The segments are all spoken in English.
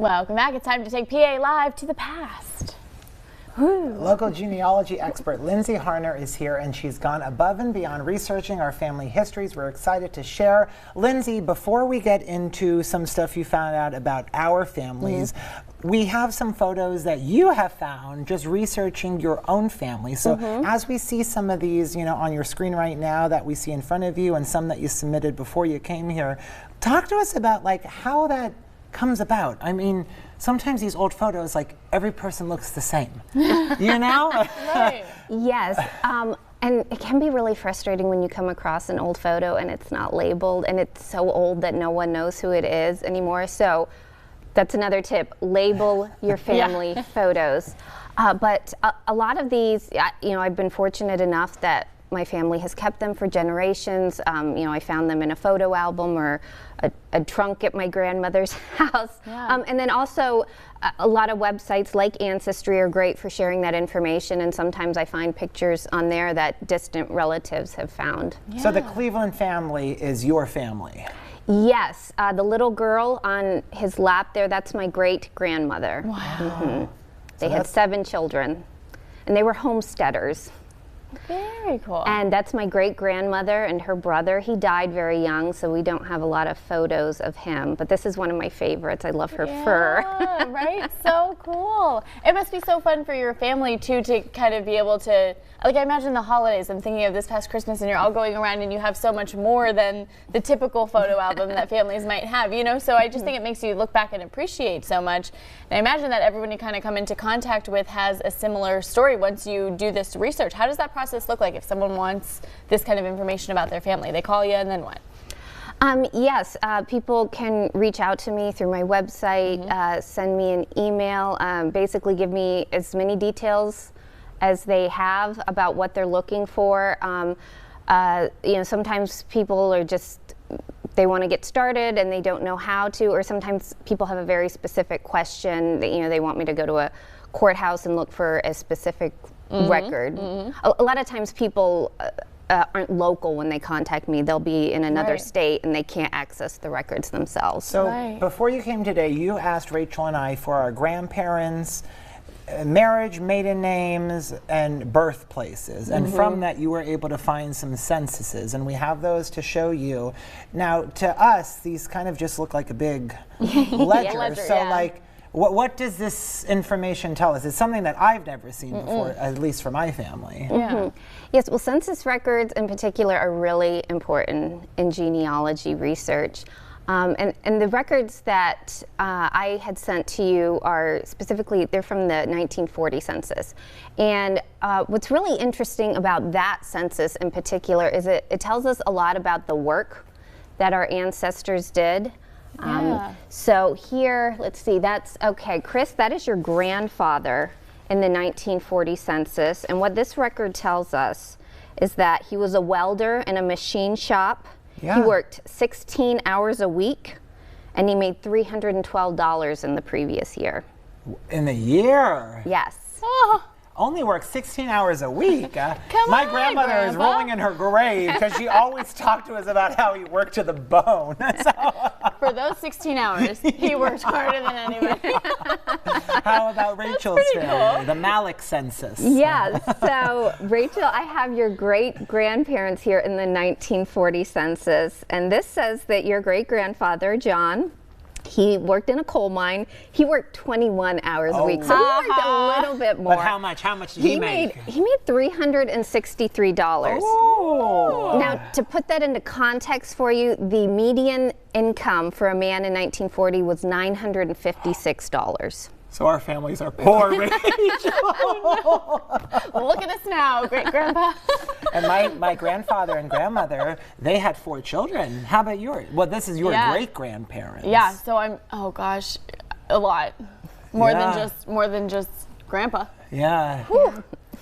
Welcome back. It's time to take PA Live to the past. Woo. Local genealogy expert Lindsey Harner is here, and she's gone above and beyond researching our family histories. We're excited to share. Lindsey, before we get into some stuff you found out about our families, we have some photos that you have found just researching your own family. So as we see some of these, you know, on your screen right now that we see in front of you, and some that you submitted before you came here, talk to us about like how that comes about. I mean, sometimes these old photos, like every person looks the same, you know? Right. Yes, and it can be really frustrating when you come across an old photo and it's not labeled and it's so old that no one knows who it is anymore. So that's another tip, label your family photos. But a lot of these, you know, I've been fortunate enough that my family has kept them for generations. You know, I found them in a photo album or a trunk at my grandmother's house. And then also a lot of websites like Ancestry are great for sharing that information, and sometimes I find pictures on there that distant relatives have found. So the Cleveland family is your family? Yes, the little girl on his lap there, that's my great-grandmother. Wow. They had 7 children, and they were homesteaders. Very cool. And that's my great-grandmother and her brother. He died very young, so we don't have a lot of photos of him. But this is one of my favorites. I love her fur. Right? So cool. It must be so fun for your family, too, to kind of be able to, like, I imagine the holidays. I'm thinking of this past Christmas, and you're all going around and you have so much more than the typical photo album that families might have, you know? So I just think it makes you look back and appreciate so much. And I imagine that everyone you kind of come into contact with has a similar story once you do this research. How does that process look like if someone wants this kind of information about their family? They call you, and then what? Yes, people can reach out to me through my website, send me an email, basically give me as many details as they have about what they're looking for. You know, sometimes people are just, they want to get started and they don't know how to, or sometimes people have a very specific question that, you know, they want me to go to a courthouse and look for a specific record. A lot of times people aren't local when they contact me. They'll be in another state and they can't access the records themselves. So before you came today, you asked Rachel and I for our grandparents' marriage, maiden names, and birthplaces. And from that, you were able to find some censuses, and we have those to show you. Now, to us, these kind of just look like a big ledger. So, like, what does this information tell us? It's something that I've never seen before, at least for my family. Yes, well, census records in particular are really important in genealogy research. And the records that I had sent to you are specifically, they're from the 1940 census. And what's really interesting about that census in particular is it tells us a lot about the work that our ancestors did. So here, let's see, that's, okay, Chris, that is your grandfather in the 1940 census. And what this record tells us is that he was a welder in a machine shop. He worked 16 hours a week, and he made $312 in the previous year. In a year? Yes. Only worked 16 hours a week. My grandmother is rolling in her grave because she always talked to us about how he worked to the bone. For those 16 hours, he worked harder than anybody. How about Rachel's family, the Malik census? Yes, so Rachel, I have your great-grandparents here in the 1940 census, and this says that your great-grandfather, John, he worked in a coal mine. He worked 21 hours a week, so he worked a little bit more. But how much? How much did he make? He made $363. Oh. Now, to put that into context for you, the median income for a man in 1940 was $956. So our families are poor, Rachel. Well, look at us now, great-grandpa. And my grandfather and grandmother, they had 4 children. How about yours? Well, this is your great-grandparents. Yeah, so I'm, oh gosh, a lot. More than just grandpa. Yeah. Wow,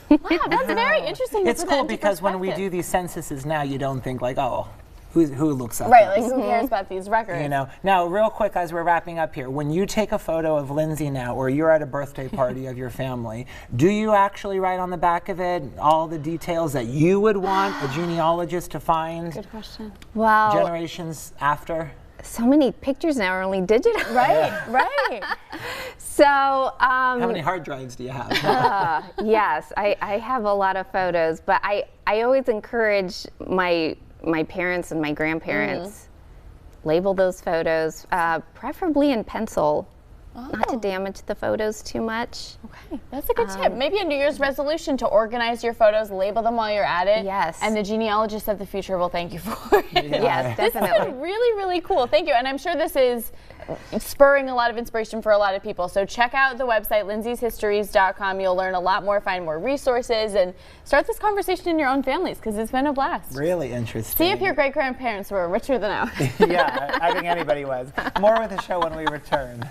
that's very interesting. It's cool because when we do these censuses now, you don't think like, oh, who looks up? Right, like who cares about these records? You know. Now, real quick, as we're wrapping up here, when you take a photo of Lindsey now, or you're at a birthday party of your family, do you actually write on the back of it all the details that you would want a genealogist to find? Good question. Wow. Generations after? So many pictures now are only digital. Right, right. So, How many hard drives do you have? yes, I have a lot of photos, but I always encourage my parents and my grandparents, label those photos, preferably in pencil, not to damage the photos too much. Okay, that's a good tip. Maybe a New Year's resolution to organize your photos, label them while you're at it. Yes. And the genealogist of the future will thank you for it. Yes, This has definitely. been really, really cool. Thank you. And I'm sure this is spurring a lot of inspiration for a lot of people. So check out the website, lindseyhisstories.com. You'll learn a lot more, find more resources, and start this conversation in your own families, because it's been a blast. Really interesting. See if your great-grandparents were richer than ours. Yeah, I think anybody was. More with the show when we return.